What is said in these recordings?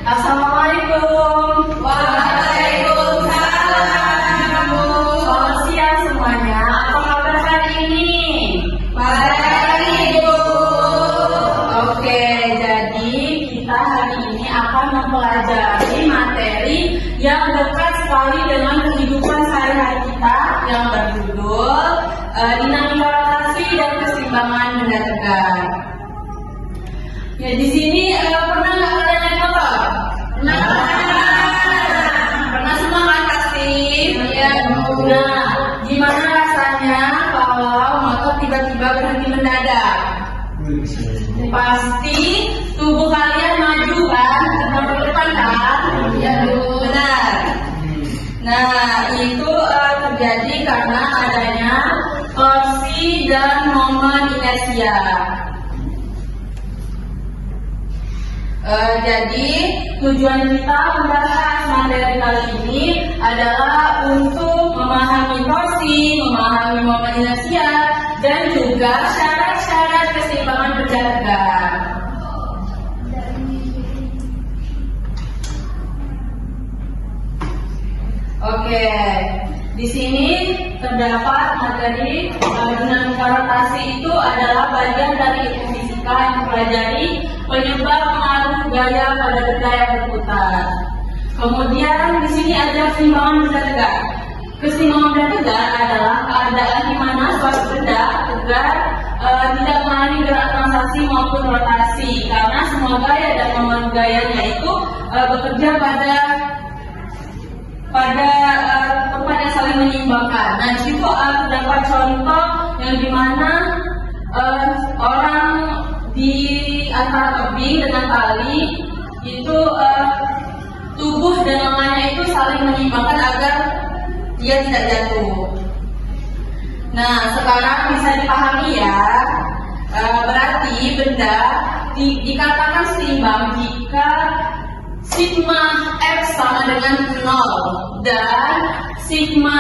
Assalamualaikum. Waalaikumsalam. Selamat siang semuanya. Apa kabar hari ini? Baik, Ibu. Oke, jadi kita hari ini akan mempelajari materi yang dekat sekali dengan kehidupan sehari-hari kita yang berjudul dinamika rotasi dan keseimbangan benda tegak. Ya, di sini pernah nggak kalian naik motor? Pernah semua kan pasti? Iya, Bu. Nah, gimana rasanya kalau motor tiba-tiba berhenti mendadak? Pasti tubuh kalian maju kan, ke depan kan? Iya, Bu. Benar. Nah, itu terjadi karena adanya torsi dan momen inersia. Jadi tujuan kita membahas materi kali ini adalah untuk memahami torsi, memahami momen inersia, dan juga syarat-syarat keseimbangan benda tegak. Oke, di sini terdapat materi dinamika rotasi itu adalah bagian dari ilmu fisika yang mempelajari penyebab pengaruh gaya pada benda yang berputar. Kemudian di sini ada keseimbangan benda tegak. Keseimbangan benda tegak adalah keadaan di mana suatu benda tegak tidak mengalami gerak translasi maupun rotasi karena semua gaya dan momen gayanya itu bekerja pada tempat yang saling menyeimbangkan. Nah, di situ terdapat contoh yang dimana orang di antara tebing dengan tali itu tubuh dan lengannya itu saling menyeimbangkan agar dia tidak jatuh. Nah, sekarang bisa dipahami ya. Berarti benda dikatakan seimbang jika sigma F sama dengan 0 dan sigma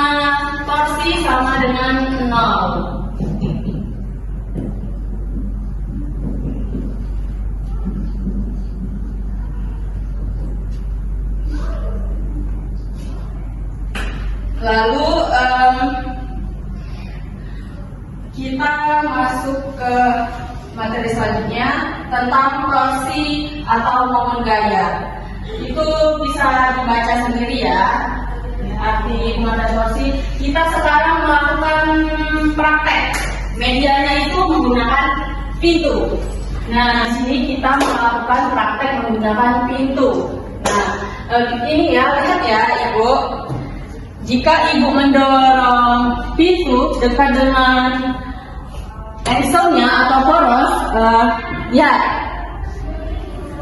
torsi sama dengan 0. Lalu kita masuk ke materi selanjutnya tentang torsi atau momen gaya. Itu bisa dibaca sendiri ya, arti mengenai torsi. Kita sekarang melakukan praktek. Medianya itu menggunakan pintu. Nah, di sini kita melakukan praktek menggunakan pintu. Nah, ini ya, lihat ya Ibu. Jika Ibu mendorong pintu dekat dengan engselnya atau poros, lihat.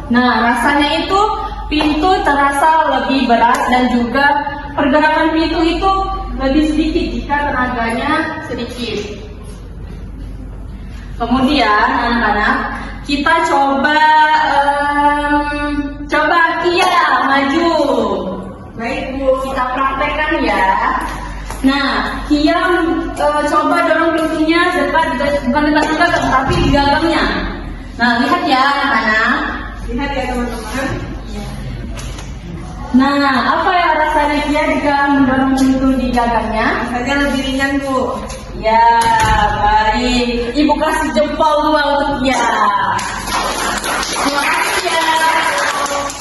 Nah, rasanya itu pintu terasa lebih berat dan juga pergerakan pintu itu lebih sedikit jika tenaganya sedikit. Kemudian anak-anak, kita coba Kia maju. Baik Bu, kita praktekkan ya. Nah, Kia coba dorong pintunya bukan dekat tangga tapi di gagangnya. Nah, lihat ya anak-anak. Lihat ya teman-teman. Nah, apa ya rasanya Kia jika mendorong pintu di gagangnya? Rasanya lebih ringan, Bu. Ya, baik. Ibu kasih jempol dua untuk Kia. Terima kasih ya.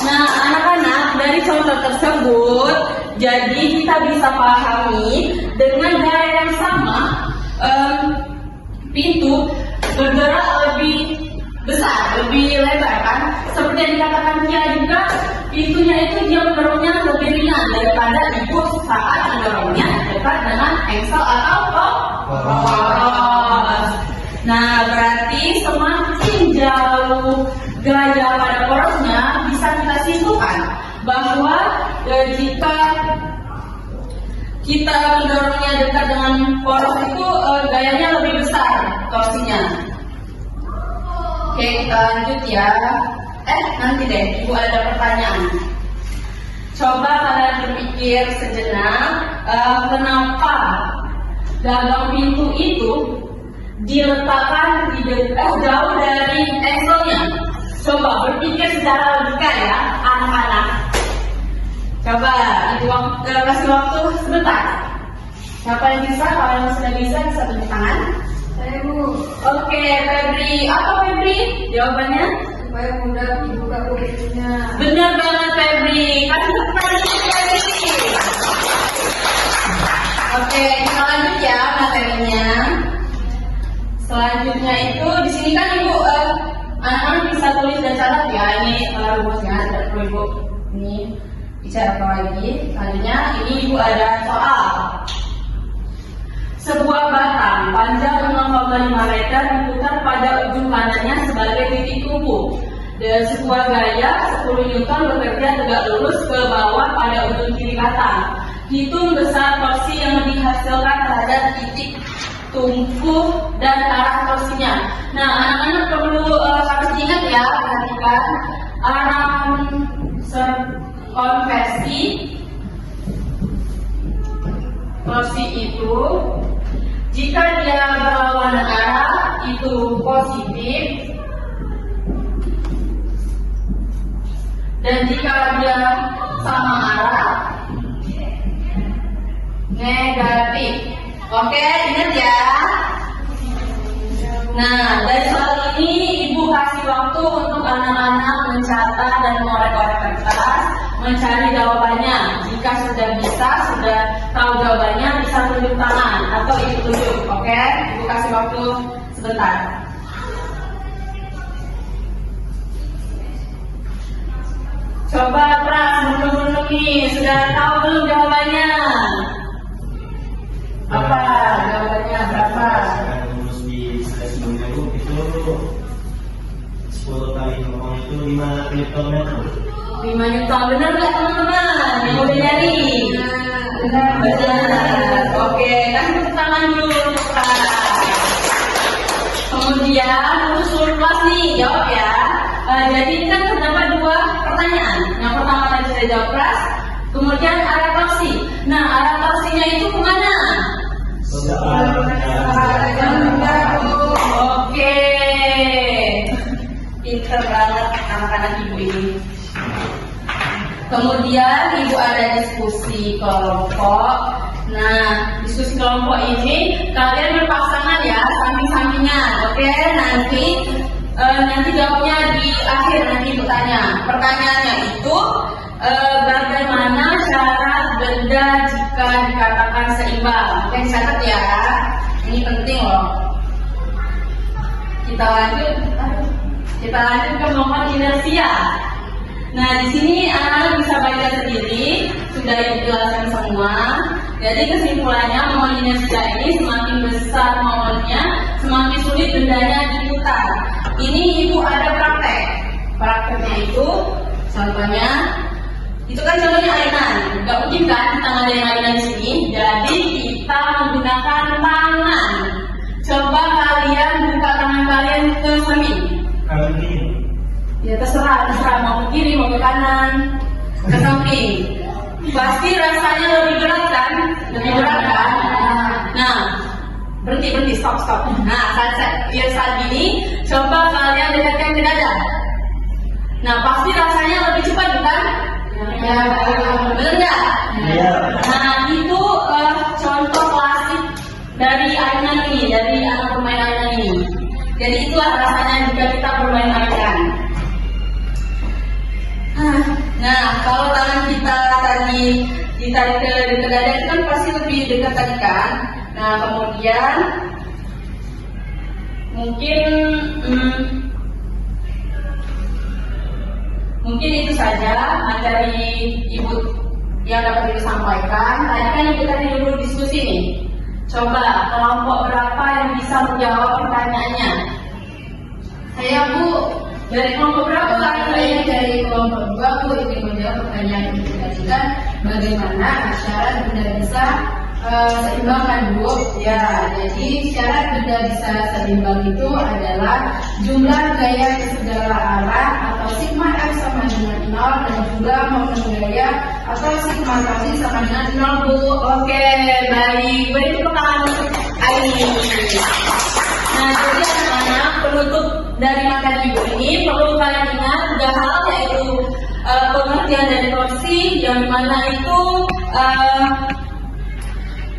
Nah, anak-anak, dari contoh tersebut, jadi kita bisa pahami dengan gaya yang sama, pintu bergerak lebih besar, lebih lebar kan? Seperti yang dikatakan Kia juga, pintunya itu dia mendorongnya lebih ringan daripada Ibu saat mendorongnya dekat dengan engsel atau poros. Nah, berarti semakin jauh gaya pada porosnya bisa kita simpulkan bahwa jika kita mendorongnya dekat dengan poros itu gayanya lebih besar torsinya. Oke, kita lanjut ya. Nanti deh, Ibu ada pertanyaan. Coba kalian berpikir sejenak, kenapa gagang pintu itu diletakkan jauh dari engselnya? Coba berpikir secara logika ya, anak-anak. Coba kasih waktu sebentar. Siapa yang bisa? Kalau yang sudah bisa tunjuk tangan. Saya Bu, Oke, Febri. Apa Febri? Jawabannya? supaya mudah dibuka kulitnya. Benar banget Febri. Kasih tepuk tangan untuk Febri. Oke, kita lanjut ya materinya. Selanjutnya itu di sini kan Ibu anak-anak bisa tulis dan catat ya. Ini rumusnya tidak perlu Ibu ini bicara apa lagi. Selanjutnya ini Ibu ada soal. Sebuah batang panjang 0,5 meter diputar pada ujung kanannya sebagai titik tumpu. Dan sebuah gaya 10 Newton bekerja tegak lurus ke bawah pada ujung kiri batang. Hitung besar torsi yang dihasilkan terhadap titik tumpu dan arah torsinya. Nah, anak-anak perlu harus ingat ya, perhatikan arah konversi torsi itu jika dia berlawanan arah itu positif, dan jika dia sama arah negatif. Oke, ingat ya. Nah, dari soal ini Ibu kasih waktu untuk anak-anak mencatat dan mengorek-orek kertas, mencari jawabannya. Jika sudah bisa, sudah tahu jawabannya, bisa tunjuk tangan atau Ibu tunjuk. Oke, Ibu kasih waktu sebentar. Coba Pras, menurut nih, sudah tahu belum jawabannya? Apa jawabannya? Berapa? Rumus di seleksi dulu itu 10 kali 0 itu 5 Newton. 5 Newton, benar nggak teman-teman? Yang udah nyari? Benar. Benar. Oke, kasih tepuk tangan dulu untuk Pras. Kemudian untuk seluruh kelas nih, jawab ya. Jadi ini kan terdapat 2 pertanyaan. Yang pertama tadi saya jawab Pras. Kemudian arah torsi. Nah, arah torsinya itu kemana? Oke, pinter banget anak-anak Ibu ini. Kemudian Ibu ada diskusi kelompok. Nah, diskusi kelompok ini kalian berpasangan ya, samping-sampingan. Oke, nanti jawabnya di akhir, nanti Ibu tanya. Pertanyaannya itu bagaimana syarat benda jika dikatakan seimbang? Oke, catat ya. Ini penting loh. Kita lanjut ke mohon inersia. Nah, di sini anak-anak bisa baca sendiri, sudah dijelaskan semua. Jadi kesimpulannya mohon inersia ini semakin besar momennya, semakin sulit bendanya diputar. Ini Ibu ada praktek. Prakteknya itu contohnya, itu kan contohnya ainan. Gak mungkin kan kita ngadain ainan di sini. Jadi kita menggunakan tangan. Coba kalian buka tangan kalian ke samping. Kanan kiri. Ya terserah mau ke kiri mau ke kanan, ke samping. Pasti rasanya lebih berat kan? Lebih berat kan? Nah, berhenti, stop. Nah, saat ini coba kalian dekatkan ke dada. Nah, pasti rasanya lebih cepat bukan? Ya, benar nggak? Iya. Nah, itu contoh klasik dari ainan ini, dari anak bermain ainan ini. Jadi itulah rasanya jika kita bermain ainan. Nah, kalau tangan kita tadi ditarik ke dada itu kan pasti lebih dekat tadi kan. Nah, kemudian mungkin itu saja materi Ibu yang dapat Ibu sampaikan. Tadi kan Ibu tadi dulu diskusi nih. Coba kelompok berapa yang bisa menjawab pertanyaannya? Saya Bu, dari kelompok berapa? Saya dari kelompok 2 Bu ingin menjawab pertanyaan yang dikasihkan, bagaimana syarat benda bisa seimbang kan Bu? Ya, jadi syarat benda bisa seimbang itu adalah jumlah gaya ke segala arah atau sigma F sama dengan 0 dan jumlah momen gaya atau sigma K sama dengan 0 Bu. Oke, baik. Beri tepuk tangan untuk Aini. Nah, jadi anak-anak penutup dari materi Ibu ini perlu kalian ingat 3 hal, yaitu pengertian dari torsi yang mana itu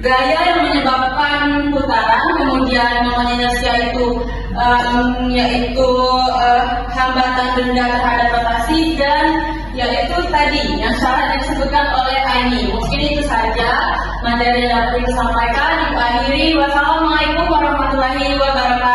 gaya yang menyebabkan putaran, kemudian namanya inersia itu yaitu hambatan benda terhadap rotasi, dan yaitu tadi yang syarat yang disebutkan oleh Aini. Mungkin itu saja materi yang dapat disampaikan. Diakhiri, wassalamualaikum warahmatullahi wabarakatuh.